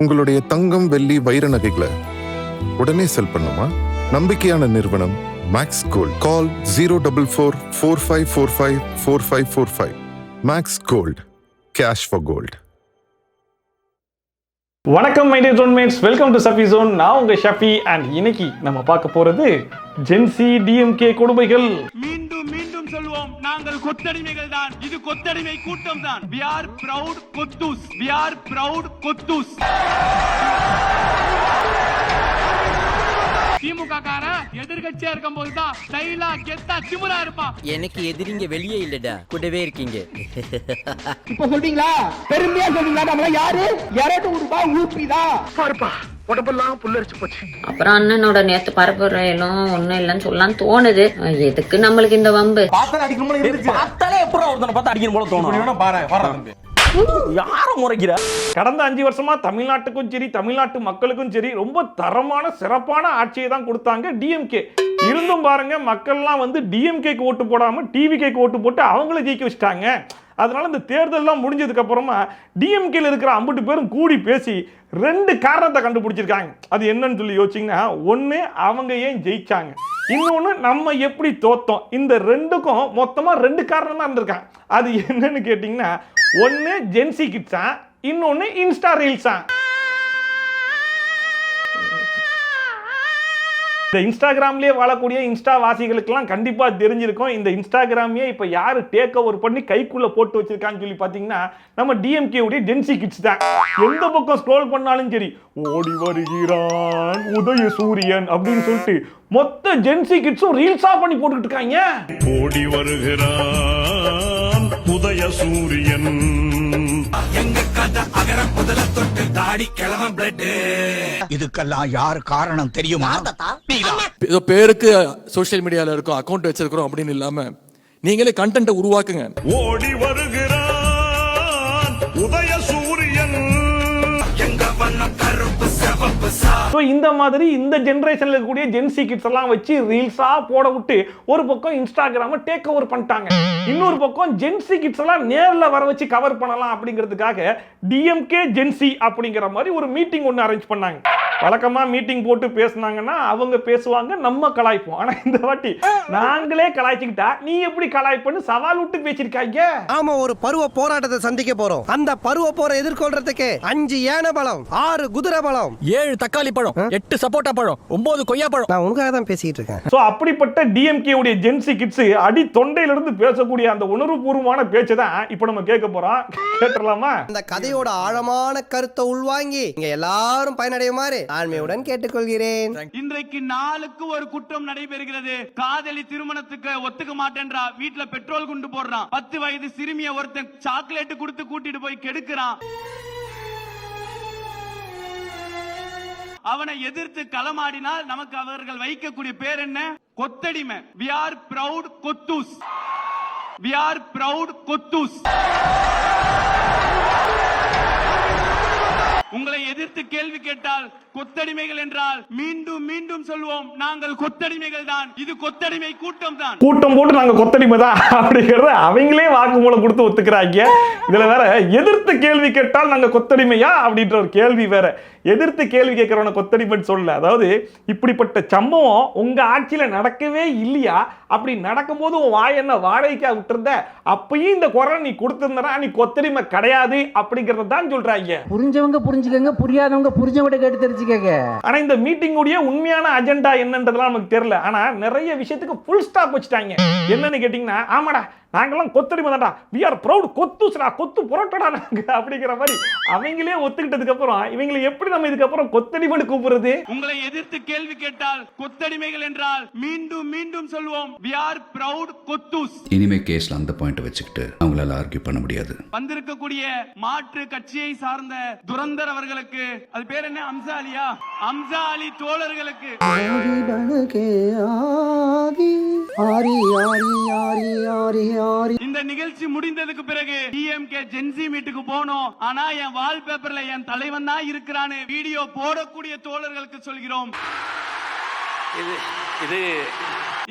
உங்களுடைய தங்கம், வெள்ளி, வைர நகைகளை உடனே செல் பண்ணுமா? நம்பிக்கையான நிறுவனம் Max Gold. Call 04445454545. Max Gold, cash for gold. வணக்கம் my dear zonemates, welcome to Shafi zone. நான் உங்க ஷஃபி அண்ட் இன்னைக்கு நம்ம பார்க்க போறது ஜென்சி டிஎம்கே கொடுமைகள். மீண்டும் மீண்டும் சொல்வோம், நாங்கள் கொத்தடிமைகள் தான். இது கொத்தடிமை கூட்டம் தான். We are proud கொத்தூஸ். We are proud கொத்தூஸ். திமுக கார எதிர்கட்சியா இருக்கும் போதுதான் ஸ்டைலா கெத்தா திமிரா இருப்பான். எனக்கு எதிரிங்க வெளியே இல்லடா, கூடவே இருக்கீங்க. இப்ப சொல்றீங்களா? பெருமையா சொல்றீங்களா? நம்மள யாரு? 200 ரூபாய் ஊப்பிதா பாருப்பா, உடம்பெல்லாம் புல்லரிச்சு போச்சு. அப்புறம் அண்ணனோட நேத்து பரப்புரையிலும் ஒண்ணும் இல்லைன்னு சொல்லலாம் தோணுது. எதுக்கு நம்மளுக்கு இந்த வம்பு? பார்த்தாலே அடிக்கணும் போல இருந்துச்சு. பார்த்தாலே எப்பறம் ஒருத்தனை பார்த்து அடிக்கணும் போல தோணும். வேணா பாரு தம்பி, யாரும் முறைக்கிற. கடந்த 5 வருஷமா தமிழ்நாட்டுக்கும் சரி, தமிழ்நாட்டு மக்களுக்கும் சரி ரொம்ப தரமான சிறப்பான ஆட்சியை தான் கொடுத்தாங்க டிஎம்கே. இருந்தும் பாருங்க, மக்கள்லாம் வந்து டிஎம்கேக்கு ஓட்டு போடாம டிவிகேக்கு ஓட்டு போட்டு அவங்கள ஜெயிக்க வச்சுட்டாங்க. அதனால இந்த தேர்தல்லாம் முடிஞ்சதுக்கு அப்புறமா டிஎம்கேல இருக்கிற 50 பேரும் கூடி பேசி 2 காரணத்தை கண்டுபிடிச்சிருக்காங்க. அது என்னன்னு சொல்லி யோசிச்சிங்கன்னா, ஒன்று அவங்க ஏன் ஜெயிச்சாங்க, இன்னொன்று நம்ம எப்படி தோத்தோம். இந்த 2க்கும் மொத்தமாக 2 காரணம் தான் இருந்திருக்காங்க. அது என்னன்னு கேட்டிங்கன்னா, ஒன்று ஜென்சி கிட்ஸா, இன்னொன்று இன்ஸ்டா ரீல்ஸா. இந்த இன்ஸ்டாகிராம்லேயே வாழக்கூடிய இன்ஸ்டா வாசிகளுக்கெல்லாம் கண்டிப்பாக தெரிஞ்சிருக்கும். இந்த இன்ஸ்டாகிராமையே இப்போ யார் டேக் ஓவர் பண்ணி கைக்குள்ளே போட்டு வச்சிருக்கான்னு சொல்லி பார்த்தீங்கன்னா, நம்ம டிஎம்கே உடைய ஜென்சி கிட்ஸ் தான். எந்த பக்கம் ஸ்க்ரோல் பண்ணாலும் சரி, ஓடி வருகிறான் உதய சூரியன் அப்படின்னு சொல்லிட்டு மொத்த ஜென்சி கிட்ஸும் ரீல்ஸா பண்ணி போட்டுக்கிட்டு இருக்காங்க. ஓடி வருகிறான் உதய சூரியன், எங்க கதை அகரம் முதல தொட்டு தாடி கிளவன் பிளட். இதுக்கெல்லாம் யார் காரணம் தெரியுமா? ஏதோ பேருக்கு சோஷியல் மீடியால இருக்கும், அக்கௌண்ட் வச்சிருக்கிறோம் அப்படின்னு இல்லாம நீங்களே கண்டென்ட்டை உருவாக்குங்க. ஓடி வருகிறான் உதய சூரியன், எங்க வண்ண கருப்பு சிவப்பு. ஸோ இந்த மாதிரி இந்த ஜென்ரேஷன்ல இருக்கக்கூடிய ஜென்சி கிட்ஸ் எல்லாம் வச்சு ரீல்ஸா போட விட்டு ஒரு பக்கம் இன்ஸ்டாகிராம டேக் ஓவர் பண்ணிட்டாங்க, இன்னொரு பக்கம் ஜென்சி கிட்ஸ் எல்லாம் நேர்ல வர வச்சு கவர் பண்ணலாம் அப்படிங்கிறதுக்காக டிஎம்கே ஜென்சி அப்படிங்கிற மாதிரி ஒரு மீட்டிங் ஒன்று அரேஞ்ச் பண்ணாங்க. வழக்கமா மீட்டிங் போட்டு பேசினாங்கன்னா அவங்க பேசுவாங்க, நம்ம கலாய்ப்போம். ஆனா இந்த வாட்டி நாங்களே கலாய்ச்சிக்கிட்டா நீ எப்படி கலாய்ப்பன்னு சவால் விட்டு பேசிருக்காங்க. ஆமா, ஒரு பருவ போராட்டத்தை சந்திக்க போறோம். அந்த பருவ போரை எதிர்கொள்றதுக்கு 5 யானை பலம், 6 குதிரை பலம், 7 தக்காளி பழம், 8 சப்போட்டா பழம், 9 கொய்யா பழம். நான் உங்களுக்காக தான் பேசிட்டு இருக்கேன். சோ அப்படிப்பட்ட டிஎம்கே உடைய ஜென்சி கிட்ஸ் அடி தொண்டையில இருந்து பேசக்கூடிய அந்த உணர்வுபூர்வமான பேச்சை தான் இப்ப நம்ம கேட்க போறோம். கேட்டுறலாமா? அந்த கதையோட ஆழமான கருத்தை உள்வாங்கி இங்க எல்லாரும் பயனடையுமாறு ஆண்மையுடன் கேட்டுக்கொள்கிறேன். இன்றைக்கு நாளுக்கு ஒரு குற்றம் நடைபெறுகிறது. காதலி திருமணத்துக்கு ஒத்துக்க மாட்டேன்றா, வீட்டுல பெட்ரோல் குண்டு போடுறான். 10 வயது சிறுமிய ஒருத்தன் சாக்லேட் கொடுத்து கூட்டிட்டு போய் கெடுக்கிறான். அவனை எதிர்த்து களமாடினால் நமக்கு அவர்கள் வைக்கக்கூடிய பேர் என்ன? கொத்தடிமை. We are proud கொத்தூஸ். We are proud கொத்தூஸ். உங்களை எதிர்த்து கேள்வி கேட்டால் கொத்தடிமைகள் என்றால் மீண்டும் மீண்டும் சொல்வோம், நாங்கள் கொத்தடிமைகள் தான். இது கொத்தடிமை கூட்டம் தான். கூட்டம் போட்டு நாங்க கொத்தடிமை தான் அப்படிங்கறத அவங்களே வாக்குமூலம் கொடுத்து ஒத்துக்கிறாங்க. இதுல வேற எதிர்த்து கேள்வி கேட்டால் நாங்க கொத்தடிமையா அப்படின்ற ஒரு கேள்வி வேற. எதிர்த்து கேள்வி கேட்கிறவன கொத்தடிமைன்னு சொல்லல. அதாவது இப்படிப்பட்ட சம்பவம் உங்க ஆட்சியில நடக்கவே இல்லையா? அப்படி நடக்கும்போது உன் வாய் என்ன வாடகைக்கா விட்டுருந்த? அப்பயும் இந்த குரல் நீ கொடுத்திருந்தா நீ கொத்தடிமை கிடையாது அப்படிங்கறத தான் சொல்றாங்க. புரிஞ்சவங்க புரிஞ்சுக்கங்க, புரியாதவங்க புரிஞ்சவங்க கேட்டு தெரிஞ்சுக்கங்க. ஆனா இந்த மீட்டிங் உடைய உண்மையான அஜெண்டா என்னன்றதெல்லாம் நமக்கு தெரியல. ஆனா நிறைய விஷயத்துக்கு ஃபுல் ஸ்டாப் வச்சுட்டாங்க. என்னன்னு கேட்டீங்கன்னா, ஆமாடா நாங்கெல்லாம் கொத்தடிமை தான்டா, we are proud கொத்துஸ்டா, கொத்து புரோட்டடா நாங்க அப்படிங்கிற மாதிரி அவங்களே ஒத்துக்கிட்டதுக்கு அப்புறம் இவங்களை எப்படி நம்ம இதுக்கப்புறம் கொத்தடிமைன்னு கூப்பிடுறது? உங்களை எதிர்த்து கேள்வி கேட்டால் கொத்தடிமைகள் என்றால் மீண்டும் மீண்டும் சொல்வோம், we are proud கொத்தூஸ். இனிமே கேஸ்ல அந்த பாயிண்ட் வச்சுக்கிட்டு அவங்களால ஆர்கியூ பண்ண முடியாது. வந்திருக்கக்கூடிய மாற்று கட்சியை சார்ந்த துரந்தர் அவர்களுக்கு, அது பேர் என்ன, அம்சாலியா, அம்சா அலி தோழர்களுக்கு இந்த நிகழ்ச்சி முடிந்ததுக்கு பிறகு டிஎம்கே ஜென்சி மீட்டுக்கு போனோம். ஆனா என் வால்பேப்பர்ல என் தலைவன் தான் இருக்கிறானே வீடியோ போடக்கூடிய தோழர்களுக்கு சொல்கிறோம், இது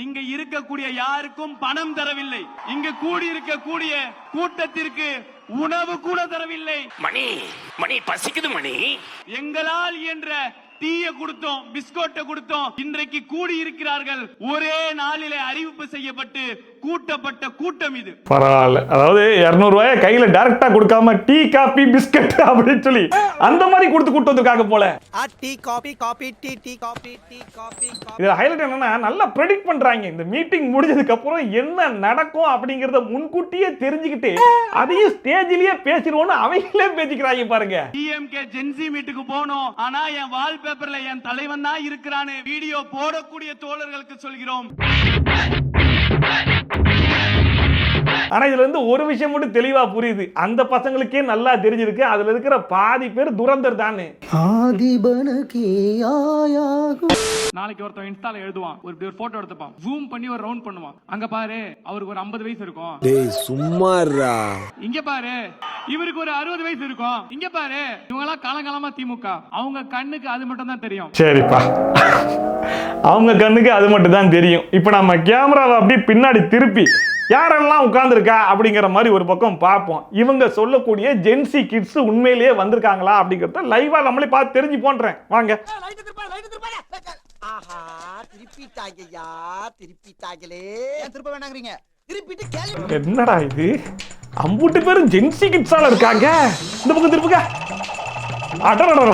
இங்க இருக்கக்கூடிய யாருக்கும் பணம் தரவில்லை. இங்க கூடி இருக்கக்கூடிய கூட்டத்திற்கு உணவு கூட தரவில்லை. மணி பசிக்குது மணி. எங்களால் என்ற டீயை கொடுத்தோம், பிஸ்கோட்டை கொடுத்தோம். இன்றைக்கு கூடி இருக்கிறார்கள். ஒரே நாளிலே அறிவிப்பு செய்யப்பட்டு கூட்டப்பட்ட கூட்டம் இது. பரவாயில்ல. அதாவது 200 ரூபாய கையில டைரக்டா கொடுக்காம டீ காபி பிஸ்கட் அப்படின்னு சொல்லி அந்த மாதிரி கொடுத்து கூட்டு வந்திருக்காங்க போல. Tea coffee coffee tea tea coffee tea coffee. இதுல ஹைலைட் என்னன்னா நல்லா ப்ரெடிக்ட் பண்றாங்க. இந்த மீட்டிங் முடிஞ்சதுக்கு அப்புறம் என்ன நடக்கும் அப்படிங்கறத முன்கூட்டியே தெரிஞ்சுக்கிட்டு அதையும் ஸ்டேஜ்லயே பேசிடுவோம்னு அவங்களே பேசிக்கிறாங்க பாருங்க. டிஎம்கே ஜென்சி மீட்டுக்கு போனோம். ஆனா என் வால்பேப்பர்ல என் தலைவன் தான் இருக்கிறானே. வீடியோ போடக்கூடிய தோழர்களுக்கு சொல்கிறோம். ஆனா இதுல இருந்து ஒரு விஷயம் மட்டும் தெளிவா புரியுது. அந்த பசங்களுக்கே நல்லா தெரிஞ்சிருக்கு அதுல இருக்கிற பாதி பேர் துரந்தர் தானே. நாளைக்கு ஒருத்தன் இன்ஸ்டால எழுதுவான், ஒரு போட்டோ எடுத்துப்பான், ஜூம் பண்ணி ஒரு ரவுண்ட் பண்ணுவான். அங்க பாரு அவருக்கு ஒரு 50 வயசு இருக்கும். டேய் சும்மாடா. இங்க பாரு இவருக்கு ஒரு 60 வயசு இருக்கும். இங்க பாரு இவங்க எல்லாம் காலங்காலமா திமுக. அவங்க கண்ணுக்கு அது மட்டும் தான் தெரியும். சரிப்பா, அவங்க கண்ணுக்கு அது மட்டும் தான் தெரியும். இப்ப நம்ம கேமராவை அப்படியே பின்னாடி திருப்பி யாரெல்லாம் உட்கார்ந்துருக்கா அப்படிங்கிற மாதிரி ஒரு பக்கம் பார்ப்போம். இவங்க சொல்லக்கூடிய ஜென்சி கிட்ஸ் உண்மையிலேயே வந்திருக்காங்களா அப்படிங்கறத லைவா நம்மளே பார்த்து தெரிஞ்சு போன்றேன். வாங்க. ஆஹா திருப்பிட்டாங்கய்யா, திருப்பிட்டாங்களே. ஏன் திருப்ப வேணாங்கறீங்க? திருப்பிட்டு கேள்வி. என்னடா இது, அம்புட்டு பேரும் ஜென்சி கிட்ஸால இருக்காங்க. இந்த பக்கம் திருப்புங்க. அடடடட,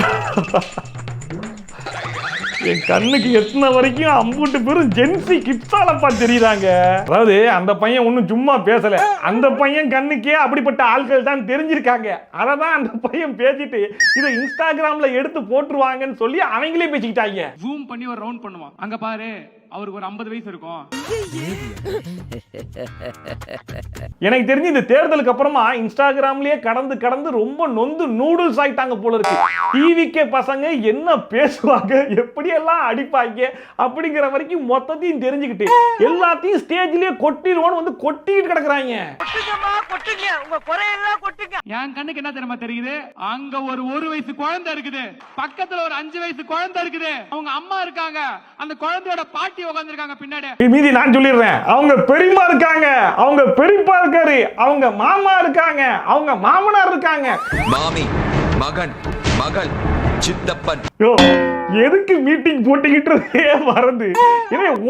என் கண்ணுக்கு எத்தனை வரைக்கும் அம்புட்டு பேரும் ஜென்சி கிட்ஸாலப்பா தெரியுறாங்க. அதாவது அந்த பையன் ஒன்னும் சும்மா பேசல, அந்த பையன் கண்ணுக்கே அப்படிப்பட்ட ஆட்கள் தான் தெரிஞ்சிருக்காங்க. அததான் அந்த பையன் பேசிட்டு இதை இன்ஸ்டாகிராம்ல எடுத்து போட்டுருவாங்கன்னு சொல்லி அவங்களே பேசிக்கிட்டாங்க. ஜூம் பண்ணி ஒரு ரவுண்ட் பண்ணுவான். அங்க பாரு அவருக்கு ஒரு 50 வயசு இருக்கும். எனக்கு தெரிஞ்சு இந்த தேர்தலுக்கு அப்புறமா இன்ஸ்டாகிராம்லயே கடந்து கடந்து ரொம்ப நொந்து நூடுல்ஸ் ஆயிட்டாங்க போல இருக்கு. டிவிக்கே பசங்க என்ன பேசுவாங்க, எப்படி எல்லாம் அடிப்பாங்க அப்படிங்கிற வரைக்கும் மொத்தத்தையும் தெரிஞ்சுக்கிட்டு எல்லாத்தையும் ஸ்டேஜ்லயே கொட்டிடுவோன்னு வந்து கொட்டிட்டு கிடக்குறாங்க. என் கண்ணுக்கு என்ன தெரியுமா தெரியுது? அங்க ஒரு வயசு குழந்தை இருக்குது, பக்கத்துல ஒரு 5 வயசு குழந்தை இருக்குது, அவங்க அம்மா இருக்காங்க, அந்த குழந்தையோட பாட்டி உட்கார்ந்திருக்காங்க பின்னாடி. மீதி நான் சொல்லிடுறேன். அவங்க பெரியம்மா இருக்காங்க, அவங்க பெரியப்பா இருக்காரு, அவங்க மாமா இருக்காங்க, அவங்க மாமனார் இருக்காங்க, மாமி, மகன், மகள், சித்தப்பன். எதுக்கு மீட்டிங் போட்டுக்கிட்டு மறந்து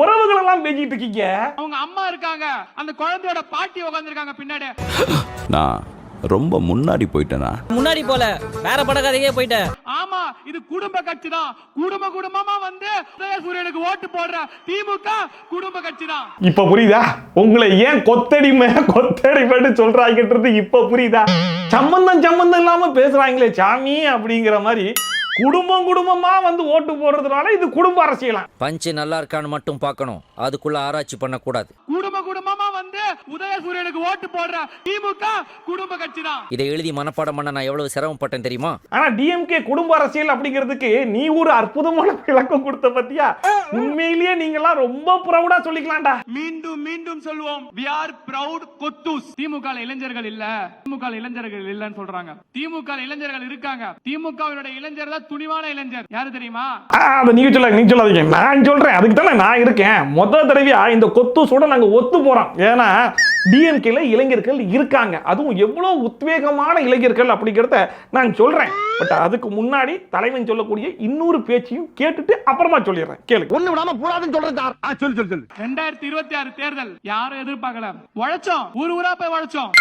உறவுகள் எல்லாம் பேசிட்டு இருக்கீங்க? அவங்க அம்மா இருக்காங்க, அந்த குழந்தையோட பாட்டி உட்கார்ந்திருக்காங்க பின்னாடி. நான் ரொம்ப முன்னாடி போயிட்டேனா? முன்னாடி போல வேற படக்காதையே போயிட்டேன். ஆமா, இது குடும்ப கட்சி தான். குடும்பமா வந்து உதயசூரியனுக்கு ஓட்டு போடுற திமுக குடும்ப கட்சி தான். இப்ப புரியுதா உங்களை ஏன் கொத்தடிமைன்னு சொல்றாங்கன்றது? இப்ப புரியுதா? சம்பந்தம் இல்லாம பேசுறாங்களே சாமி அப்படிங்கிற மாதிரி குடும்பமா வந்து ஓட்டு போடுறதுனால இது குடும்ப அரசியலாம். பஞ்சு நல்லா இருக்கான்னு மட்டும் பார்க்கணும், அதுக்குள்ள ஆராய்ச்சி பண்ண கூடாது. குடும்பமா வந்து உதயசூரியனுக்கு ஓட்டு போடுற திமுக குடும்ப கட்சி தான். இதை எழுதி மனப்பாடம் பண்ண நான் எவ்வளவு சிரமப்பட்டேன் தெரியுமா? ஆனா டிஎம்கே குடும்ப அரசியல் அப்படிங்கிறதுக்கு நீ ஒரு அற்புதமான விளக்கம் கொடுத்த பத்தியா? உண்மையிலேயே நீங்க எல்லாம் ரொம்ப ப்ரௌடா சொல்லிக்கலாம்டா. மீண்டும் சொல்லுவோம், we are proud கொத்தூஸ். திமுக இளைஞர்கள் இல்ல, திமுக இளைஞர்கள் இல்லன்னு சொல்றாங்க. திமுக இளைஞர்கள் இருக்காங்க. திமுகவினுடைய இளைஞர்கள் துணிவான இளைஞர் யாரு தெரியுமா? நீங்க சொல்லாதீங்க, நான் சொல்றேன். அதுக்கு தானே நான் இருக்கேன். முதல் தடவையா இந்த கொத்தூசோட நாங்க ஒத்து போறோம். ஏன்னா டிஎம்கேல இளைஞர்கள் இருக்காங்க, அதுவும் எவ்வளவு உத்வேகமான இளைஞர்கள் அப்படிங்கறத நான் சொல்றேன். பட் அதுக்கு முன்னாடி தலைவன் சொல்லக்கூடிய இன்னொரு பேச்சையும் கேட்டுட்டு அப்புறமா சொல்லிடுறேன். கேளு. ஒண்ணு விடாம போடாதுன்னு சொல்றேன் சார். சொல்லு. 2026 தேர்தல் யாரும் எதிர்பார்க்கல. உழைச்சோம், ஊரா போய் உழைச்சோம்.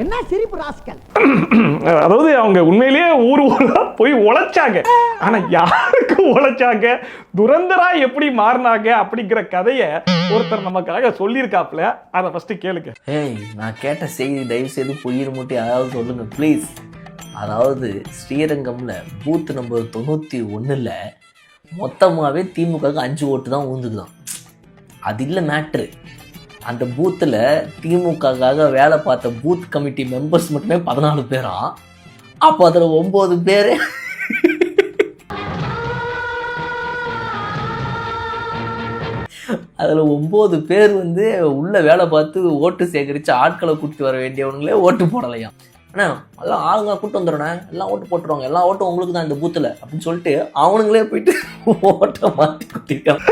என்ன சிரிப்பு ராஸ்கல். அதாவது அவங்க உண்மையிலேயே ஊரா போய் உழைச்சாங்க. ஆனா யாருக்கு உழைச்சாங்க, துரந்தரா எப்படி மாறினாங்க அப்படிங்கிற கதையை ஒருத்தர் நமக்காக சொல்லியிருக்காப்ல. அதை ஃபர்ஸ்ட் கேளுங்க. நான் கேட்ட செய்தி தயவு செய்து பொய்யிரு மூட்டி அதாவது சொல்லுங்க ப்ளீஸ். அதாவது ஸ்ரீரங்கம்ல பூத் நம்பர் 91ல் மொத்தமாகவே திமுகவுக்கு 5 ஓட்டு தான் ஊந்துக்குதான். அது இல்லை மேட்ரு. அந்த பூத்தில் திமுகவுக்காக வேலை பார்த்த பூத் கமிட்டி மெம்பர்ஸ் மட்டுமே 14 பேரா. அப்போ அதில் 9 பேர் அதில் 9 பேர் வந்து உள்ள வேலை பார்த்து ஓட்டு சேகரித்து ஆட்களை கூட்டிட்டு வர வேண்டியவங்களே ஓட்டு போடலையாம். அண்ணா எல்லாம் ஆளுங்க கூட்டு வந்துடுறேண்ணே, எல்லாம் ஓட்டு போட்டுருவாங்க, எல்லா ஓட்டும் உங்களுக்கு தான் இந்த பூத்தில் அப்படின்னு சொல்லிட்டு அவனுங்களே போயிட்டு ஓட்டை மாற்றி குத்திருக்காங்க.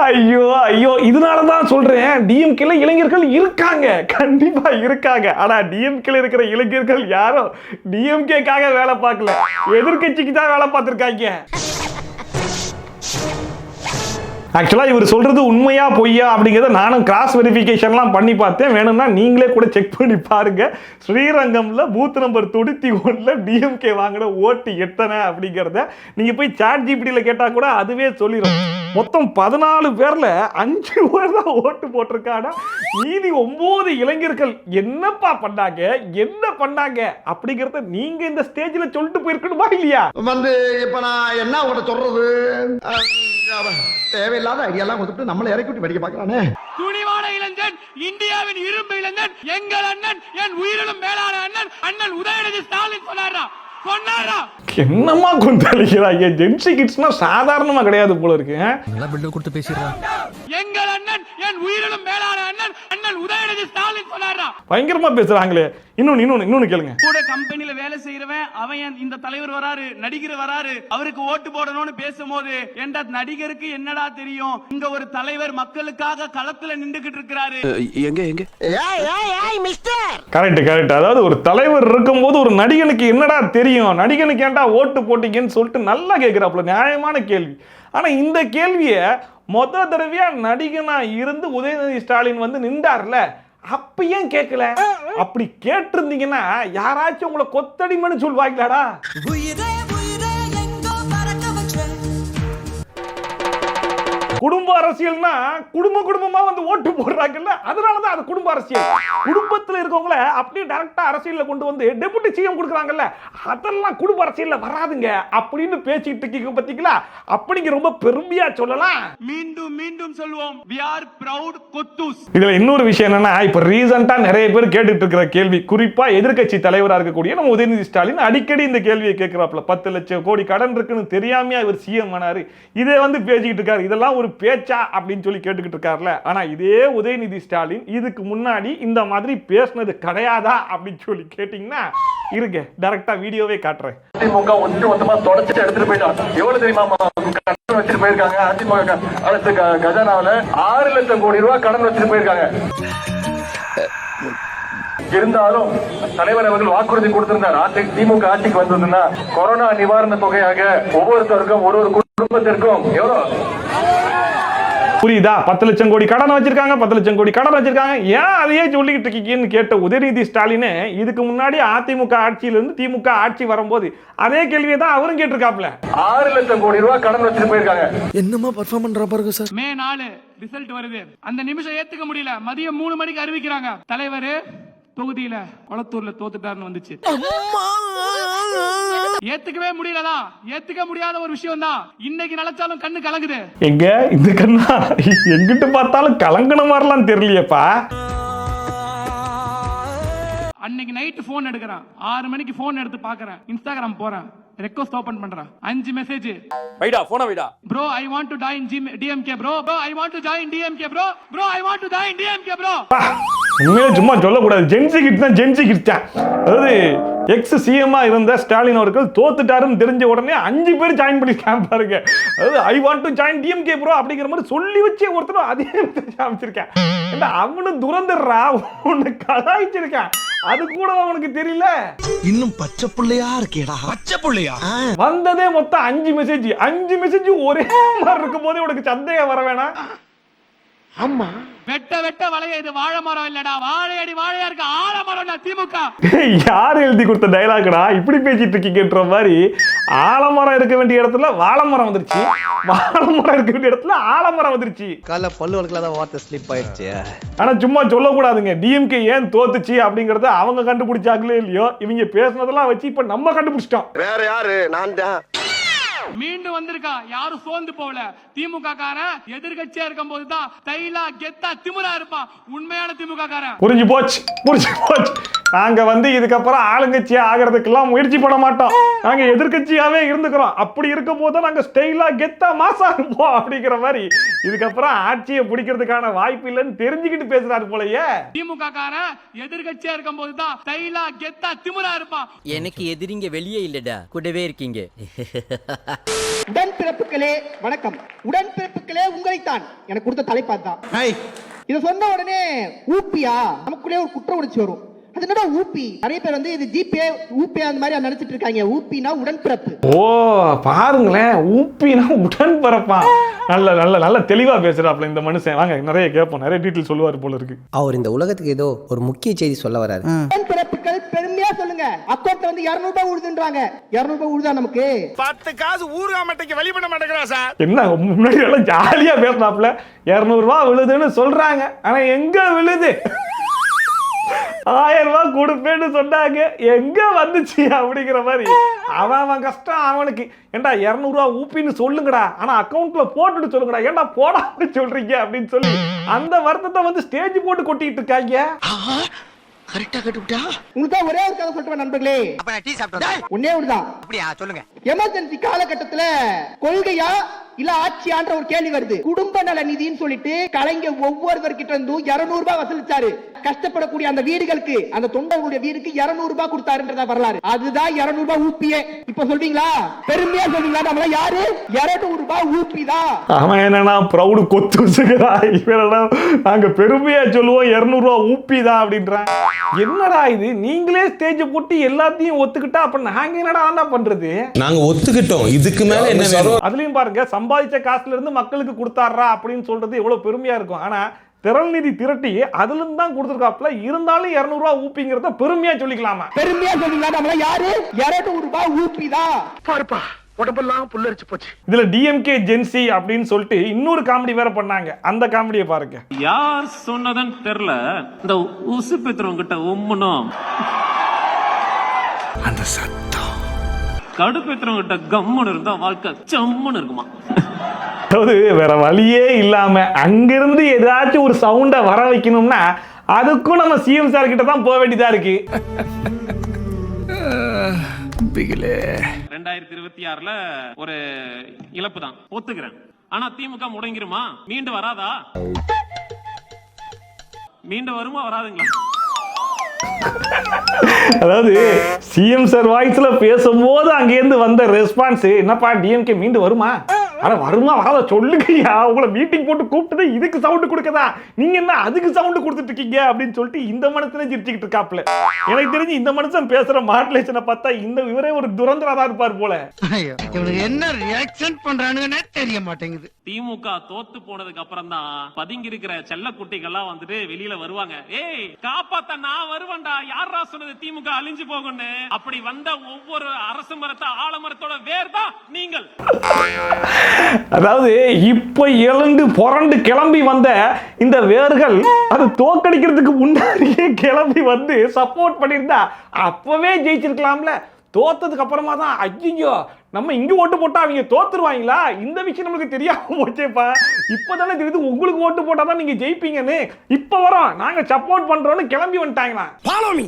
ஐயோ ஐயோ, இதனாலதான் சொல்றேன் டிஎம்கேல இளைஞர்கள் இருக்காங்க, கண்டிப்பா இருக்காங்க. ஆனா டிஎம்கேல இருக்கிற இளைஞர்கள் யாரும் டிஎம்கேக்காக வேலை பார்க்கல, எதிர்கட்சிக்கு தான் வேலை பார்த்திருக்காங்க. ஆக்சுவலா இவர் சொல்றது உண்மையா பொய்யா அப்படிங்கிறத நானும் கிராஸ் வெரிஃபிகேஷன்லாம் பண்ணி பார்த்தேன். வேணும்னா நீங்களே கூட செக் பண்ணி பாருங்க. ஸ்ரீரங்கம்ல பூத் நம்பர் 91 டிஎம்கே வாங்கின ஓட்டு எத்தனை அப்படிங்கிறத நீங்க போய் சாட் ஜிபிடியில் கேட்டா கூட அதுவே சொல்லிடும். மொத்தம் 14 பேர்ல 5 பேர் தான் ஓட்டு போட்டிருக்காங்க. மீதி 9 இளைஞர்கள் என்னப்பா பண்ணாங்க, என்ன பண்ணாங்க அப்படிங்கறத நீங்க இந்த ஸ்டேஜ்ல சொல்லிட்டு போயிருக்கணுமா இல்லையா? வந்து இப்ப நான் என்ன உங்கள்கிட்ட சொல்றது, தேவையில்லாத ஐடியாலாம் கொடுத்துட்டு நம்மளை இறக்கி விட்டு வெடிக்க பாக்குறானே. துணிவான இளைஞன், இந்தியாவின் இரும்பு இளைஞன், எங்கள் அண்ணன், என் உயிரிலும் மேலான அண்ணன், அண்ணன் உதயநிதி ஸ்டாலின் சொன்னாரா? என்னமா கொந்தளிக்கிறாங்க? ஜென்சி கிட்ஸ்னா சாதாரணமா கிடையாது போல இருக்கு. நல்லா பில்டப் கொடுத்து பேசிடுறா. எங்கள் அண்ணன், என் உயிரிலும் மேலான அண்ணன், அண்ணன் உதயநிதி ஸ்டாலின் சொன்னாரா? பயங்கரமா பேசுறாங்களே. இன்னொன்னு கேளுங்க. கூட கம்பெனில வேலை செய்யறவன் அவன் இந்த தலைவர் வராரு, நடிகர் வராரு, அவருக்கு ஓட்டு போடணும்னு பேசும்போது என்ற நடிகருக்கு என்னடா தெரியும், இங்க ஒரு தலைவர் மக்களுக்காக களத்துல நின்றுகிட்டு இருக்கிறாரு. கரெக்ட். அதாவது ஒரு தலைவர் இருக்கும்போது ஒரு நடிகனுக்கு என்னடா தெரியும், நடிகனுக்கு ஏன்டா ஓட்டு போட்டீங்கன்னு சொல்லிட்டு நல்லா கேட்கிறாப்புல. நியாயமான கேள்வி. ஆனா இந்த கேள்வியை மொத தடவையா நடிகனா இருந்து உதயநிதி ஸ்டாலின் வந்து நின்றார்ல, அப்ப ஏன் கேட்கல? அப்படி கேட்டிருந்தீங்கன்னா யாராச்சும் உங்களை கொத்தடிமன்னு சொல்வாங்களாடா? குடும்ப அரசியல்னா குடும்பமா வந்து ஓட்டு போடுறாங்கல்ல, அதனாலதான் அது குடும்ப அரசியல். குடும்பத்துல இருக்கவங்கள அப்படியே டைரக்டா அரசியல்ல கொண்டு வந்து டெபுட்டி சிஎம் கொடுக்குறாங்கல்ல, அதெல்லாம் குடும்ப அரசியல்ல வராதுங்க அப்படின்னு பேசிட்டு இருக்கீங்க பாத்தீங்களா? அப்படிங்க ரொம்ப பெருமையா சொல்லலாம். மீண்டும் சொல்லுவோம், we are proud கொத்தூஸ். இதுல இன்னொரு விஷயம் என்னன்னா, இப்ப ரீசெண்டா நிறைய பேர் கேட்டுட்டு இருக்கிற கேள்வி, குறிப்பா எதிர்க்கட்சி தலைவரா இருக்கக்கூடிய நம்ம உதயநிதி ஸ்டாலின் அடிக்கடி இந்த கேள்வியை கேட்கிறாப்ல. 10 லட்சம் கோடி கடன் இருக்குன்னு தெரியாமையா இவர் சிஎம் ஆனாரு, இதே வந்து பேசிக்கிட்டு இருக்காரு. இதெல்லாம் ஒரு பேச்சா அப்படின்னு சொல்லி கேட்டுக்கிட்டு இருக்காருல. ஆனா இதே உதயநிதி ஸ்டாலின் இதுக்கு முன்னாடி இந்த மாதிரி பேசினது கிடையாதா அப்படின்னு சொல்லி கேட்டீங்கன்னா இருங்க, டைரக்டா வீடியோவே காட்டுறேன். அதிமுக ஒட்டுமொத்தமா தொடச்சிட்டு எடுத்துட்டு போயிட்டாங்க. எவ்வளவு தெரியுமா கடன் வச்சுட்டு போயிருக்காங்க? அதிமுக அரசு கஜானாவில 6 லட்சம் கோடி ரூபாய் கடன் வச்சுட்டு போயிருக்காங்க. இருந்தாலும் தலைவர் அவர்கள் வாக்குறுதி கொடுத்திருந்தார், திமுக ஆட்சிக்கு வந்ததுன்னா கொரோனா நிவாரண தொகையாக ஒவ்வொருத்தருக்கும் ஒரு குடும்பத்திற்கும் எவ்வளவு புரியுதா? 10 லட்சம் கோடி கடன் வச்சிருக்காங்க, 10 லட்சம் கோடி கடன் வச்சிருக்காங்க. ஏன் அதையே சொல்லிக்கிட்டு இருக்கீங்கன்னு கேட்ட உதயநிதி ஸ்டாலின் இதுக்கு முன்னாடி அதிமுக ஆட்சியிலிருந்து திமுக ஆட்சி வரும்போது அதே கேள்வியை தான் அவரும் கேட்டிருக்காப்ல. 6 லட்சம் கோடி ரூபாய் கடன் வச்சுட்டு போயிருக்காங்க. என்னமா பெர்ஃபார்ம் பண்றா பாருங்க சார். மே 4 ரிசல்ட் வருது. அந்த நிமிஷம் ஏத்துக்க முடியல. மதியம் 3 மணிக்கு அறிவிக்கிறாங்க, தலைவர் தொகுதியில கொளத்தூர்ல தோத்துட்டாருன்னு வந்துச்சு. ஏத்துக்கவே முடியலதா, ஏத்துக்க முடியாத ஒரு விஷயம் தான். இன்னைக்கு நினைச்சாலும் கண்ணு கலங்குது. எங்க இந்த கண்ணா எங்கிட்ட பார்த்தாலும் கலங்கின மாதிரிலாம் தெரியலையப்பா. அன்னைக்கு நைட் போன் எடுக்கிறேன், 6 மணிக்கு போன் எடுத்து பாக்குறேன், இன்ஸ்டாகிராம் போறேன், ரெக்வெஸ்ட் ஓபன் பண்றேன், 5 மெசேஜ். வைடா போன வைடா. Bro, I want to join DMK bro. Bro, I want to join DMK bro. Bro, I want to join DMK bro. உண்மையிலே சும்மா சொல்லக்கூடாது. ஜென்சி கிட்ஸ் தான், ஜென்சி கிட்ஸ் தான். அதாவது எக்ஸ் சிஎம்மா இருந்த ஸ்டாலின் அவர்கள் தோத்துட்டாருன்னு தெரிஞ்ச உடனே 5 பேர் ஜாயின் பண்ணிருக்காங்க பாருங்க. அதாவது I want to join DMK bro அப்படிங்கிற மாதிரி சொல்லி வச்சே ஒருத்தரும் அதே அமைச்சிருக்கேன். அவனு துரந்துடுறா, உன்னை கலாய்ச்சிருக்கேன், அது கூட அவனுக்கு தெரியல. இன்னும் பச்சை புள்ளையா இருக்கேடா. பச்சை புள்ளையா வந்ததே மொத்தம் 5 மெசேஜ் ஒரே மாதிரி இருக்கும் போதே உனக்கு சந்தேகம் வர வேணாம். ஆமா, வெட்ட வளைய இது வாழை மரம் இல்லடா, வாழையடி வாழையா இருக்க ஆலமரம்டா திமுக. யார் எழுதி கொடுத்த டயலாக்டா இப்படி பேசிட்டு இருக்கீங்கன்ற மாதிரி? ஆலமரம் இருக்க வேண்டிய இடத்துல வாழைமரம் வந்துருச்சு, வாழைமரம் இருக்க வேண்டிய இடத்துல ஆலமரம் வந்துருச்சு. கால பல்லு வளர்க்கலாத வார்த்தை ஸ்லிப் ஆயிடுச்சு. ஆனா சும்மா சொல்லக்கூடாதுங்க. டிஎம்கே ஏன் தோத்துச்சு அப்படிங்கறத அவங்க கண்டுபிடிச்சாங்களே இல்லையோ, இவங்க பேசினதெல்லாம் வச்சு இப்ப நம்ம கண்டுபிடிச்சிட்டோம். வேற யாரு? நான் தான். மீண்டும் வந்திருக்கா, யாரும் சோர்ந்து போகல. திமுக காரன் எதிர்கட்சியா இருக்கும் போதுதான் தைலா கெத்தா திமுறா இருப்பான் உண்மையான திமுக காரன். புரிஞ்சு போச்சு. நாங்க வந்து இதுக்கப்புறம் ஆளுங்கட்சியா ஆகிறதுக்கெல்லாம் முயற்சி பண்ண மாட்டோம், நாங்க எதிர்கட்சியாவே இருந்துக்கிறோம். அப்படி இருக்கும் போது நாங்க ஸ்டைலா கெத்தா மாசா இருப்போம் அப்படிங்கிற மாதிரி இதுக்கப்புறம் ஆட்சியை பிடிக்கிறதுக்கான வாய்ப்பு இல்லைன்னு தெரிஞ்சுக்கிட்டு பேசுறாரு போலயே. திமுக காரன் எதிர்கட்சியா இருக்கும் போதுதான் ஸ்டைலா கெத்தா திமிரா இருப்பான். எனக்கு எதிரிங்க வெளியே இல்லடா, கூடவே இருக்கீங்க. உடன்பிறப்புகளே வணக்கம். உடன்பிறப்புகளே உங்களைத்தான் எனக்கு கொடுத்த தலைப்பாதான். இதை சொன்ன உடனே ஊப்பியா நமக்குள்ளே ஒரு குற்ற உணர்ச்சி வரும். அது என்னடா ஊப்பி? நிறைய பேர் வந்து இது ஜிபே ஊப்பி அந்த மாதிரி நினைச்சிட்டு இருக்காங்க. ஊப்பினா உடன்பிறப்பு. ஓ பாருங்களேன், ஊப்பினா உடன்பிறப்பா. நல்ல நல்ல நல்ல தெளிவா பேசுறாப்ல இந்த மனுஷன். வாங்க நிறைய கேட்போம், நிறைய டீட்டெயில் சொல்லுவாரு போல இருக்கு. அவர் இந்த உலகத்துக்கு ஏதோ ஒரு முக்கிய செய்தி சொல்ல வராரு. உடன்பிறப்புகள் பெருமையா சொல்லுங்க. அக்கௌண்ட்ல வந்து 200 ரூபாய் உழுதுன்றாங்க. 200 ரூபாய் உழுதா நமக்கு 10 காசு ஊருகா மட்டைக்கு வெளி பண்ண மாட்டேங்கிறா சார். என்ன முன்னாடி எல்லாம் ஜாலியா பேசினாப்ல, 200 ரூபாய் விழுதுன்னு சொல்றாங்க. ஆனா எங்க விழுது? 1000 ரூபாய் கொடுப்பேன்னு சொன்னாங்க, எங்க வந்துச்சு அப்படிங்கிற மாதிரி. அவன் கஷ்டம் அவனுக்கு. ஏண்டா 200 ரூபாய் ஊப்பின்னு சொல்லுங்கடா, ஆனா அக்கௌண்ட்ல போட்டுட்டு சொல்லுங்கடா, ஏண்டா போடாம சொல்றீங்க அப்படின்னு சொல்லி அந்த வருத்தத்தை வந்து ஸ்டேஜ் போட்டு கொட்டிட்டு இருக்காங்க. கரெக்டா கட்டுட்டா. உங்களுக்கு ஒரே ஒரு கதை சொல்றேன் நண்பர்களே. அப்ப நான் டீ சாப்பிட்டேன். ஒண்ணே ஒண்ணுதான். அப்படியா சொல்லுங்க. எமர்ஜென்சி காலகட்டத்துல கொள்கையா இல்ல ஆட்சியான்ற ஒரு கேள்வி வருது. குடும்ப நல நிதின்னு சொல்லிட்டு கலைஞர் ஒவ்வொருவர்கிட்ட இருந்தும் 200 ரூபாய் வசூலிச்சாரு. கஷ்டப்படக்கூடிய அந்த வீடுகளுக்கு, அந்த தொண்டர்களுடைய வீடுக்கு 200 ரூபாய் கொடுத்தாருன்றதா வரலாறு. அதுதான் 200 ரூபாய் ஊப்பியே. இப்ப சொல்வீங்களா? பெருமையா சொல்வீங்களா? நம்மள யாரு 200 ரூபாய் ஊப்பிதான். அவன் என்னன்னா ப்ரௌடு கொத்துசுகிறா, இவனா நாங்க பெருமையா சொல்லுவோம் 200 ரூபாய் ஊப்பிதான் அப்படின்றான். என்னடா இது? நீங்களே ஸ்டேஜ் போட்டு எல்லாத்தையும் ஒத்துக்கிட்டா அப்ப நாங்க என்னடா பண்றது? நாங்க ஒத்துக்கிட்டோம், இதுக்கு மேல என்ன வேணும்? அதுலயும் பாருங்க, சம்பாதிச்ச காசுல இருந்து மக்களுக்கு கொடுத்தாரா அப்படின்னு சொல்றது எவ்வளவு பெருமையா இருக்கும். ஆனா திரள் நிதி திரட்டி அதுல இருந்து தான் கொடுத்துருக்காப்ல. இருந்தாலும் 200 ரூபாய் ஊப்பிங்கிறத பெருமையா சொல்லிக்கலாமா? பெருமையா சொல்லிக்கலாம். நம்மள யாரு 200 ரூபாய் ஊப்பிதான். பாருப்பா உடம்பெல்லாம் புல்லரிச்சு போச்சு. இதுல டிஎம்கே ஜென்சி அப்படின்னு சொல்லிட்டு இன்னொரு காமெடி வேற பண்ணாங்க. அந்த காமெடியை பாருங்க. யார் சொன்னதுன்னு தெரியல, இந்த உசு பெற்றவங்க கிட்ட உம்முனும் அந்த சத்தம் கடுப்பேற்றவங்க கிட்ட கம்முன்னு இருந்தா வாழ்க்கை சம்முன்னு இருக்குமா. அதாவது வேற வழியே இல்லாம அங்கிருந்து ஏதாச்சும் ஒரு சவுண்டை வர வைக்கணும்னா அதுக்கும் நம்ம சிஎம் சார் கிட்ட தான் போக வேண்டியதா இருக்கு. 2026ல ஒரு இழப்பு தான் ஒத்துக்கிறேன். ஆனா திமுக முடங்கிருமா? மீண்டு வராதா? மீண்டு வருமா வராதுங்களா? அதாவது சிஎம் சார் வாய்ஸ்ல பேசும்போது அங்கேருந்து வந்த ரெஸ்பான்ஸ், என்னப்பா டிஎம்கே மீண்டு வருமா? ஆனா வருமா வராத சொல்லுங்கய்யா, உங்களை மீட்டிங் போட்டு கூப்பிட்டது இதுக்கு சவுண்ட் கொடுக்கதா, நீங்க என்ன அதுக்கு சவுண்ட் கொடுத்துட்டு இருக்கீங்க அப்படின்னு சொல்லிட்டு இந்த மனுஷனே சிரிச்சுக்கிட்டு இருக்காப்ல. எனக்கு தெரிஞ்சு இந்த மனுஷன் பேசுற மாடுலேஷனை பார்த்தா இந்த இவரே ஒரு துரந்தரா இருப்பார் போல. இவனுக்கு என்ன ரியாக்ஷன் பண்றானுன்னே தெரிய மாட்டேங்குது. திமுக தோத்து போனதுக்கு அப்புறம் தான் பதுங்கி இருக்கிற செல்ல குட்டிகள்லாம் வந்துட்டு வெளியில வருவாங்க. ஏய் காப்பாத்த நான் வருவேன்டா, யாரா சொன்னது திமுக அழிஞ்சு போகும்னு? அப்படி வந்த ஒவ்வொரு அரசு மரத்தை ஆலமரத்தோட வேர் தான் நீங்கள். அதாவது இப்ப எழுந்து புரண்டு கிளம்பி வந்த இந்த வேர்கள் அது தோக்கடிக்கிறதுக்கு முன்னாடியே கிளம்பி வந்து சப்போர்ட் பண்ணியிருந்தா அப்பவே ஜெயிச்சிருக்கலாம்ல. தோத்ததுக்கு அப்புறமா தான் ஐயோ நம்ம இங்க ஓட்டு போட்டா அவங்க தோத்துருவாங்களா, இந்த விஷயம் நமக்கு தெரியாம போச்சேப்பா. இப்பதானே தெரியுது உங்களுக்கு ஓட்டு போட்டாதான் நீங்க ஜெயிப்பீங்கன்னு. இப்ப வரோம் நாங்க சப்போர்ட் பண்றோம்னு கிளம்பி வந்துட்டாங்களா. Follow me.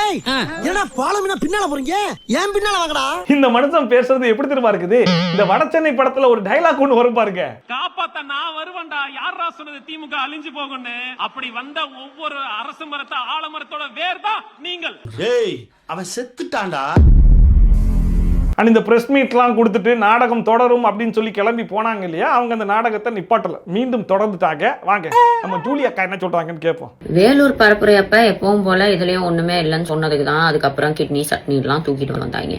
ஏய் என்னடா ஃபாலோ மீனா பின்னால போறீங்க? ஏன் பின்னால வாங்கடா? இந்த மனுஷன் பேசுறது எப்படி தெரியுமா இருக்குது? இந்த வடசென்னை படத்துல ஒரு டயலாக் ஒன்னு வரும் பாருங்க. காப்பாத்த நான் வருவேன்டா, யாரா சொன்னது திமுக அழிஞ்சு போகும்னு? அப்படி வந்த ஒவ்வொரு அரசு மரத்தை ஆலமரத்தோட வேர் தான் நீங்கள். ஏய் அவன் செத்துட்டான்டா. அண்ட் இந்த பிரஸ் மீட்லாம் கொடுத்துட்டு நாடகம் தொடரும் அப்படின்னு சொல்லி கிளம்பி போனாங்க இல்லையா, அவங்க அந்த நாடகத்தை நிப்பாட்டல, மீண்டும் தொடர்ந்துட்டாங்க. வாங்க நம்ம ஜூலி அக்கா என்ன சொல்றாங்கன்னு கேட்போம். வேலூர் பரப்புரையப்ப எப்பவும் போல இதுலயும் ஒண்ணுமே இல்லைன்னு சொன்னதுக்கு தான் அதுக்கப்புறம் கிட்னி சட்னி எல்லாம் தூக்கிட்டு வந்தாங்க.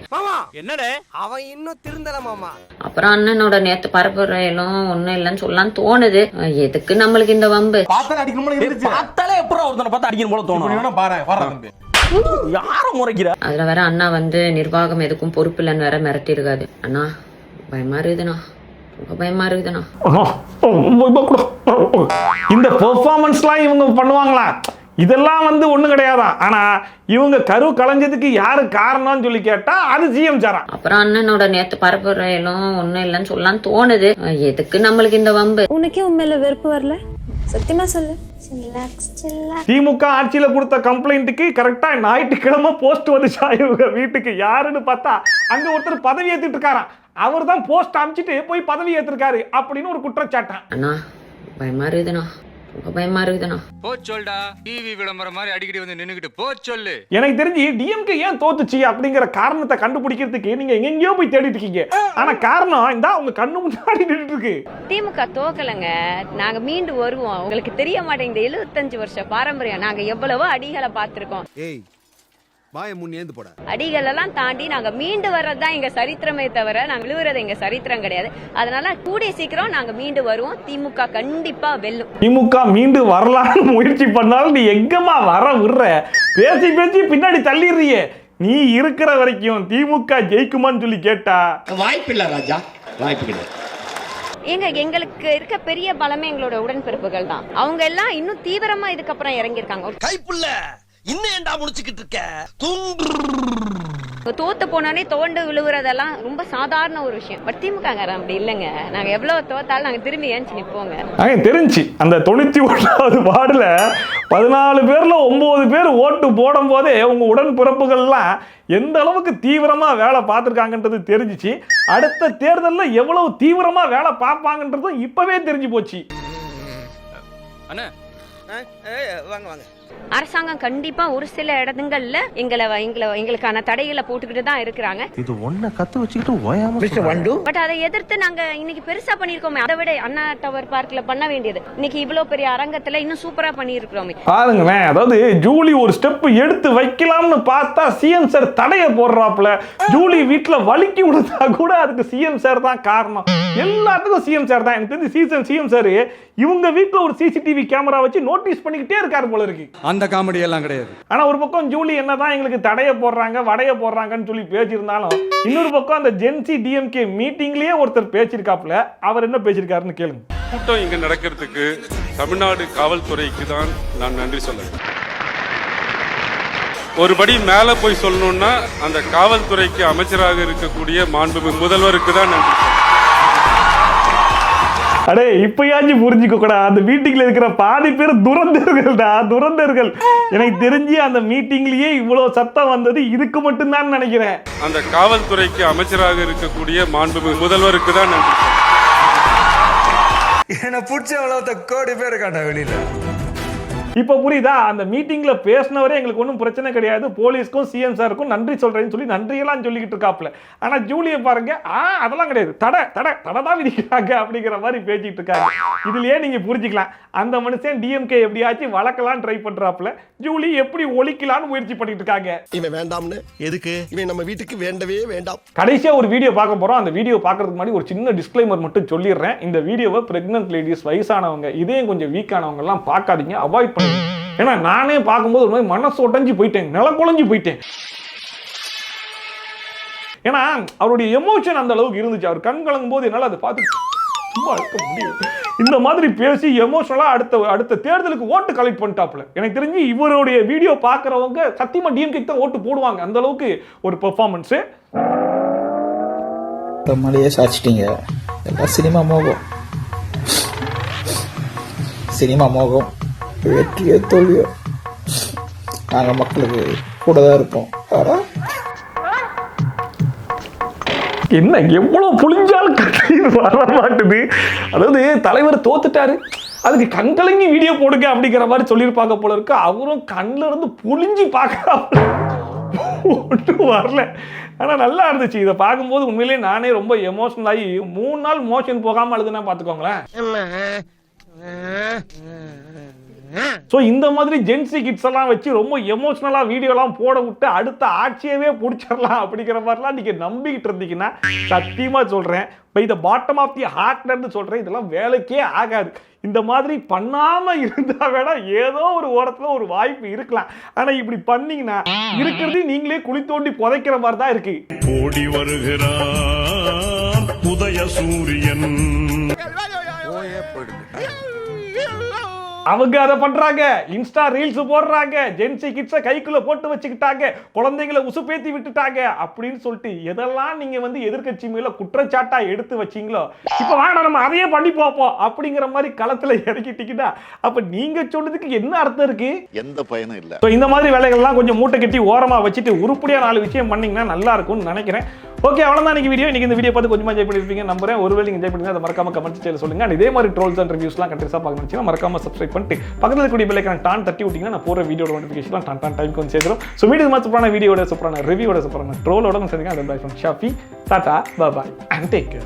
என்னடே அவன் இன்னும் திருந்தல மாமா. அப்புறம் அண்ணனோட நேத்து பரப்புரையிலும் ஒண்ணும் இல்லைன்னு சொல்லலாம் தோணுது. எதுக்கு நம்மளுக்கு இந்த வம்பு? பார்த்தாலே அடிக்கணும் போல இருந்துச்சு. பார்த்தாலே எப்பறம் ஒருத்தனை பார்த்து அடிக்கணும் போல தோணும். பாரு வர யாரும் முறைக்கிற. அதுல வேற அண்ணா வந்து நிர்வாகம் எதுக்கும் பொறுப்பு இல்லைன்னு வேற மிரட்டி இருக்காது. அண்ணா பயமா இருக்குதுண்ணா, பயமா இருக்குதுண்ணா. இந்த பெர்ஃபார்மன்ஸ்லாம் இவங்க பண்ணுவாங்களா? இதெல்லாம் வந்து ஒண்ணும் கிடையாதான். ஆனா இவங்க கரு கலைஞ்சதுக்கு யாரு காரணம்னு சொல்லி கேட்டா அது சிஎம் சாரா. அப்புறம் அண்ணனோட நேத்து பரப்புரையிலும் ஒண்ணும் இல்லைன்னு சொல்லலாம் தோணுது. எதுக்கு நம்மளுக்கு இந்த வம்பு? உனக்கே உண்மையில வெறுப்பு வரல? சத்தியமா சொல்லு. திமுக ஆட்சியில கொடுத்த கம்ப்ளைண்ட்டுக்கு கரெக்டா ஞாயிற்றுக்கிழமை போஸ்ட் வந்துச்சா இவங்க வீட்டுக்கு. யாருன்னு பார்த்தா அங்க ஒருத்தர் பதவி ஏத்துட்டு இருக்காராம். அவர் தான் போஸ்ட் அனுப்பிச்சிட்டு போய் பதவி ஏத்திருக்காரு அப்படின்னு ஒரு குற்றச்சாட்டம். அண்ணா பயமா இருக்குதுண்ணா, பயமா இருக்குதுண்ணா. போச்சொல்டா டிவி விளம்பரம் மாதிரி அடிக்கடி வந்து நின்னுக்கிட்டு போச்சொல்லு. எனக்கு தெரிஞ்சு டிஎம்கே ஏன் தோத்துச்சு அப்படிங்கிற காரணத்தை கண்டுபிடிக்கிறதுக்கு நீங்க எங்கெங்கயோ போய் தேடிட்டு இருக்கீங்க. ஆனா காரணம் இந்த உங்க கண்ணு முன்னாடி நின்றுட்டு இருக்கு. திமுக தோக்கலங்க, நாங்க மீண்டு வருவோம். உங்களுக்கு தெரிய மாட்டேங்குது, 75 வருஷ பாரம்பரியம். நாங்க எவ்வளவோ அடிகளை பார்த்திருக்கோம். அடிகள் எல்லாம் தாண்டி நாங்க மீண்டு வர்றதுதான் எங்க சரித்திரமே தவிர நாங்க விழுவுறது எங்க சரித்திரம் கிடையாது. அதனால கூடிய சீக்கிரம் நாங்க மீண்டு வருவோம். திமுக கண்டிப்பா வெல்லும். திமுக மீண்டு வரலாம்னு முயற்சி பண்ணாலும் நீ எங்கம்மா வர விடுற? பேசி பேசி பின்னாடி தள்ளிடுறியே. நீ இருக்கிற வரைக்கும் திமுக ஜெயிக்குமான்னு சொல்லி கேட்டா வாய்ப்பு இல்ல ராஜா, வாய்ப்பு கிடையாது. எங்களுக்கு இருக்க பெரிய பலமே எங்களோட உடன்பிறப்புகள் தான். அவங்க எல்லாம் இன்னும் தீவிரமா இதுக்கப்புறம் இறங்கியிருக்காங்க. கைப்புள்ள இன்னும் ஏண்டா முடிச்சுக்கிட்டு இருக்க? தோத்து போனோடனே தோண்டு விழுவுறதெல்லாம் ரொம்ப சாதாரண ஒரு விஷயம். பட் திமுக அப்படி இல்லைங்க. நாங்க எவ்வளவு தோத்தாலும் நாங்க திரும்பி ஏஞ்சி நிப்போங்க. தெரிஞ்சு அந்த 91வது வார்டுல 14 பேர்ல 9 பேர் ஓட்டு போடும் போதே உங்க உடன்பிறப்புகள்லாம் எந்த அளவுக்கு தீவிரமா வேலை பார்த்திருக்காங்கன்றது தெரிஞ்சிச்சு. அடுத்த தேர்தலில் எவ்வளவு தீவிரமா வேலை பார்ப்பாங்கன்றதும் இப்பவே தெரிஞ்சு போச்சு. அரசாங்கம் கண்டிப்பா ஒரு சில இடங்கள்ல எங்களுக்கான தடைகளை போட்டுக்கிட்டு தான் இருக்கிறாங்க. இது ஒன்ன கத்து வச்சுக்கிட்டு பட் அதை எதிர்த்து நாங்க இன்னைக்கு பெருசா பண்ணிருக்கோமே. அதை விட அண்ணா டவர் பார்க்ல பண்ண வேண்டியது இன்னைக்கு இவ்வளவு பெரிய அரங்கத்துல இன்னும் சூப்பரா பண்ணிருக்கிறோமே. பாருங்களேன், அதாவது ஜூலி ஒரு ஸ்டெப் எடுத்து வைக்கலாம்னு பார்த்தா சிஎம் சார் தடைய போடுறாப்புல. ஜூலி வீட்டுல வலிக்கி விடுத்தா கூட அதுக்கு சிஎம் சார் தான் காரணம். எல்லாத்துக்கும் சிஎம் சார் தான். எனக்கு தெரிஞ்சு சிஎம் சார் இவங்க வீட்டுல ஒரு சிசிடிவி கேமரா வச்சு நோட்டீஸ் பண்ணிக்கிட்டே இருக்காரு போல இருக்கு. அந்த காமெடி எல்லாம் கிடையாது. ஆனா ஒரு பக்கம் ஜூலி என்னதான் எங்களுக்கு தடைய போடுறாங்க வடைய போடுறாங்கன்னு சொல்லி பேசியிருந்தாலும் இன்னொரு பக்கம் அந்த ஜென்சி டிஎம்கே மீட்டிங்லயே ஒருத்தர் பேசியிருக்காப்புல. அவர் என்ன பேசியிருக்காருன்னு கேளுங்க. கூட்டம் இங்க நடக்கிறதுக்கு தமிழ்நாடு காவல்துறைக்கு தான் நான் நன்றி சொல்லுறேன். ஒருபடி மேல போய் சொல்லணும்னா அந்த காவல்துறைக்கு அமைச்சராக இருக்கக்கூடிய மாண்புமிகு முதல்வருக்கு தான் நன்றி சொல்றேன். அடே இப்பயாச்சும் புரிஞ்சுக்க கூட. அந்த மீட்டிங்ல இருக்கிற பாதி பேர் துரந்தர்கள். எனக்கு தெரிஞ்சு அந்த மீட்டிங்லயே இவ்வளவு சத்தம் வந்தது இதுக்கு மட்டும்தான் நினைக்கிறேன். அந்த காவல்துறைக்கு அமைச்சராக இருக்கக்கூடிய மாண்புமிகு முதல்வருக்கு தான் நன்றி சொல்றேன். என்ன பிடிச்ச அவ்வளவு கோடி பேர் காட்ட வெளியில. இப்ப புரியுதா? அந்த மீட்டிங்ல பேசினவரே எங்களுக்கு ஒன்றும் பிரச்சனை கிடையாது, போலீஸ்க்கும் சிஎம் சாருக்கும் நன்றி சொல்றேன்னு சொல்லி நன்றியெல்லாம் சொல்லிக்கிட்டு இருக்காப்ல. ஆனா ஜூலியை பாருங்க, அதெல்லாம் கிடையாது, தடை தான் விதிக்கிறாங்க அப்படிங்கிற மாதிரி பேசிட்டு இருக்காங்க. இதுலயே நீங்க புரிஞ்சுக்கலாம் அந்த மனுஷன் டிஎம்கே எப்படியாச்சும் வளர்க்கலாம் ட்ரை பண்றாப்ல. ஜூலி எப்படி ஒழிக்கலாம்னு முயற்சி பண்ணிட்டு இருக்காங்க. இவன் வேண்டாம்னு எதுக்கு? இவன் நம்ம வீட்டுக்கு வேண்டவே வேண்டாம். கடைசியா ஒரு வீடியோ பார்க்க போறோம். அந்த வீடியோ பார்க்கறதுக்கு முன்னாடி ஒரு சின்ன டிஸ்க்ளைமர் மட்டும் சொல்லிடுறேன். இந்த வீடியோவை பிரெக்னன்ட் லேடிஸ், வயசானவங்க, இதயம் கொஞ்சம் வீக்கானவங்க எல்லாம் பார்க்காதீங்க, அவாய்ட் பண்ணுங்க. ஏன்னா நானே பார்க்கும்போது ஒரு மாதிரி மனசு உடைஞ்சு போயிட்டேன், நிலக்குழஞ்சு போயிட்டேன். ஏன்னா அவருடைய எமோஷன் அந்த அளவுக்கு இருந்துச்சு. அவர் கண் கலங்கும் போது என்னால் அதை பார்த்து சும்மா இருக்க முடியும். இந்த மாதிரி பேசி எமோஷனலா அடுத்த தேர்தலுக்கு ஓட்டு கலெக்ட் பண்ணிட்டாப்ல. எனக்கு தெரிஞ்சு இவருடைய வீடியோ பார்க்குறவங்க சத்தியமா டிஎம்கே தான் ஓட்டு போடுவாங்க. அந்த அளவுக்கு ஒரு பெர்ஃபார்மன்ஸ். மலையே சாச்சிட்டீங்க. எல்லாம் சினிமா மோகம் வெற்றியோ தோல்வியோ நாங்கள் மக்களுக்கு கூட தான் இருப்போம். என்ன எவ்வளவு புளிஞ்சாலும் வர மாட்டுது. அதாவது தலைவர் தோத்துட்டாரு, அதுக்கு கண்கலங்கி வீடியோ போடுங்க அப்படிங்கிற மாதிரி சொல்லியிருப்பாங்க போல இருக்கு. அவரும் கண்ணில் இருந்து புளிஞ்சு பார்க்க ஒன்றும் வரல. ஆனால் நல்லா இருந்துச்சு. இதை பார்க்கும்போது உண்மையிலேயே நானே ரொம்ப எமோஷனல் ஆகி 3 நாள் மோஷன் போகாமல் அழுதுனா பார்த்துக்கோங்களேன். ஸோ இந்த மாதிரி ஜென்சி கிட்ஸ் எல்லாம் வச்சு ரொம்ப எமோஷனலா வீடியோலாம் போட விட்டு அடுத்த ஆட்சியவே பிடிச்சிடலாம் அப்படிங்கிற மாதிரிலாம் நீங்க நம்பிக்கிட்டு இருந்தீங்கன்னா சத்தியமா சொல்றேன், by the bottom of the ஹார்ட்னு சொல்றேன், இதெல்லாம் வேலைக்கே ஆகாது. இந்த மாதிரி பண்ணாம இருந்தா வேணா ஏதோ ஒரு ஓரத்துல ஒரு வாய்ப்பு இருக்கலாம். ஆனா இப்படி பண்ணீங்கன்னா இருக்கிறது நீங்களே குழி தோண்டி புதைக்கிற மாதிரி தான் இருக்கு. ஓடி வருகிறான் உதய சூரியன். அவங்க அதை பண்றாங்க, இன்ஸ்டா ரீல்ஸ் போடுறாங்க, ஜென்சி கிட்ஸை கைக்குள்ள போட்டு வச்சுக்கிட்டாங்க, குழந்தைகளை உசுப்பேத்தி விட்டுட்டாங்க அப்படின்னு சொல்லிட்டு எதெல்லாம் நீங்க வந்து எதிர்க்கட்சி மேல குற்றச்சாட்டா எடுத்து வச்சீங்களோ, இப்ப வேணாம் நம்ம அதையே பண்ணி பார்ப்போம் அப்படிங்கிற மாதிரி களத்துல இறக்கிட்டீங்கன்னா அப்ப நீங்க சொன்னதுக்கு என்ன அர்த்தம் இருக்கு? எந்த பயனும் இல்ல. இந்த மாதிரி வேலைகள்லாம் கொஞ்சம் மூட்டை கட்டி ஓரமா வச்சுட்டு உருப்படியா 4 விஷயம் பண்ணீங்கன்னா நல்லா இருக்கும்னு நினைக்கிறேன். ஓகே, அவ்வளவுதான் இன்னைக்கு வீடியோ. இன்னைக்கு இந்த வீடியோ பார்த்து கொஞ்சமா என்ஜாய் பண்ணிருப்பீங்க நம்புறேன். ஒருவேளை நீங்க என்ஜாய் பண்ணீங்க அதை மறக்காம கமெண்ட் செக்ஷன்ல சொல்லுங்க. அண்ட் இதே மாதிரி ட்ரோல்ஸ் அண்ட் ரிவ்யூஸ்லாம் கண்டிப்பா பார்க்கணும்னா மறக்காம சப்ஸ்கிரைப் பண்ணிட்டு பக்கத்துல இருக்கக்கூடிய பெல் ஐகானை டான் தட்டி விட்டீங்கன்னா நான் போற வீடியோட நோட்டிஃபிகேஷன்லாம் டான் டைம்க்கு வந்து சேரும். சோ வீடியோ சூப்பரான வீடியோட சூப்பரான ரிவ்யூவோட சூப்பரான ட்ரோலோட வந்து சந்திங்க. அது bye from Shafi. Tata bye bye and take care.